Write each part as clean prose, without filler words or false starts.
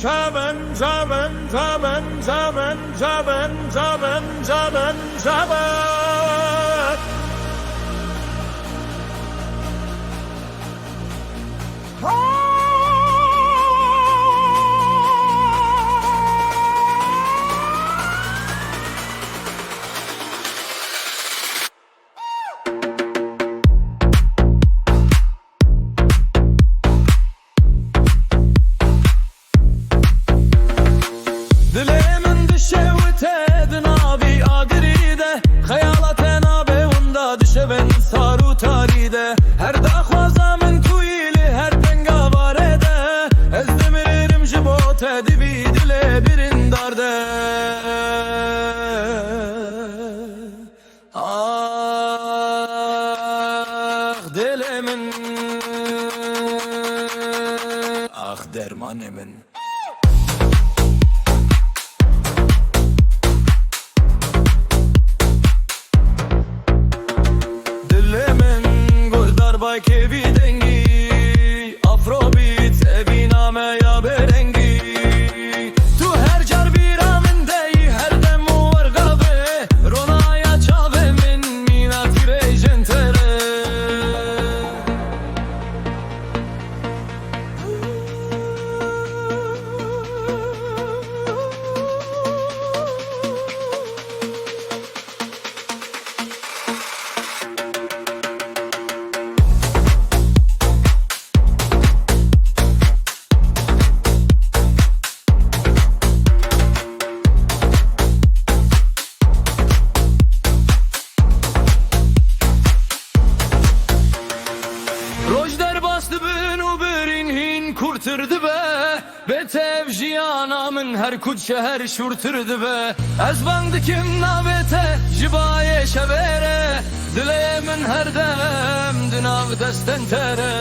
Çaban, çaban, çaban, çaban, çaban, çaban, çaban, çaban. Dilemin düşevte dinavi agiride Hayalate nabe unda düşeven saru taride Her dakhwaza min kuyili her penga varede Ez demiririm jibote divi dile birin darde Ah dilimin Ah dermanımın Bay kevi dengi Afrobeat evi name ya berengi Tu her car biramin dey her dem vargave Rona ya çave min minatire jentere Rojder bastı beni berin hin kurtırdı be Betev jiyanamın her kud şehir şurtırdı be Ez bandı kim navete jibaye şevere Dileyemin her dem dünav desten tere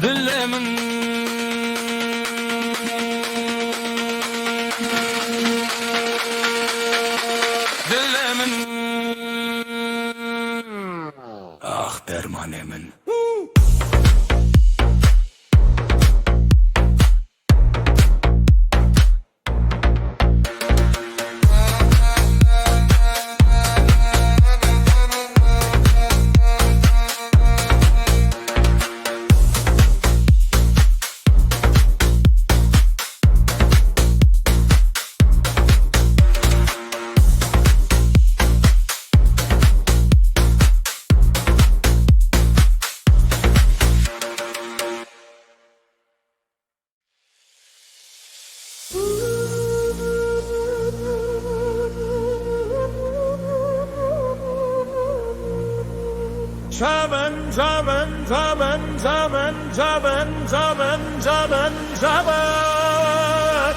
Dileyemin Ah dermanımın Çaban, çaban, çaban, çaban, çaban, çaban, çaban, çaban.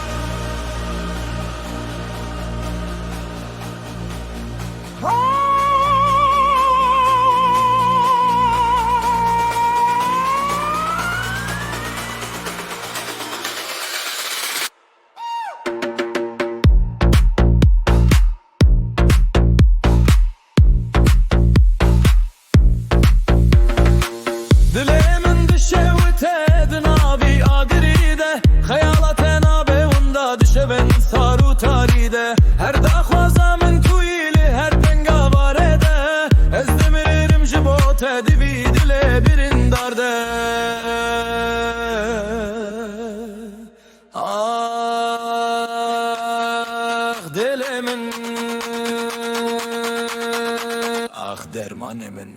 Dilemin düşevte dinavi agiride Hayalate nabe unda düşeven saru taride Her dakhwaza min kuyili her penga varede Ez demiririm jibote divi dile birin darde Ah dilimin Ah dermanımın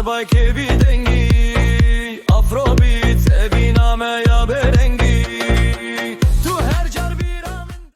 Bay kevi